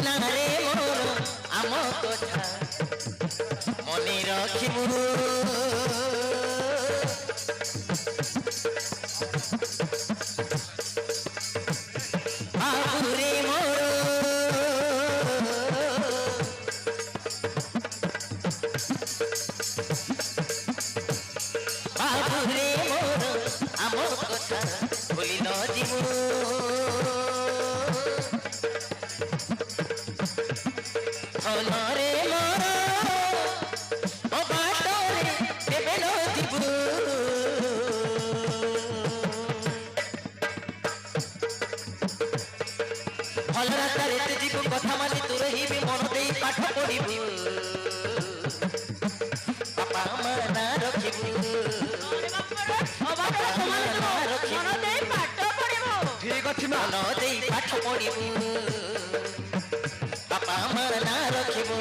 ସୁନାରେ ମୋର ଆମ କଥା ମନେ ରଖିବୁ ବାବୁରେ ମୋର ବାବୁରେ ମୋର ଆମ କଥା ଭୁଲି ନ ଯିବୁ ଭଲରେ ମୋର ମୋ ବାଟରେ କେବେ ନ ଯିବୁ ଭଲ ରାସ୍ତାରେ ତୁ ଯିବୁ କଥା ମାନି ତୁ ରହିବି ମନ ଦେଇ ପାଠ ପଢିବୁ ବାପା ମା ନା ରଖିବୁ ଠିକ ଅଛି ମା ମନ ଦେଇ ପାଠ ପଢିବୁ ବାପା ମା ନା ରଖିବୁ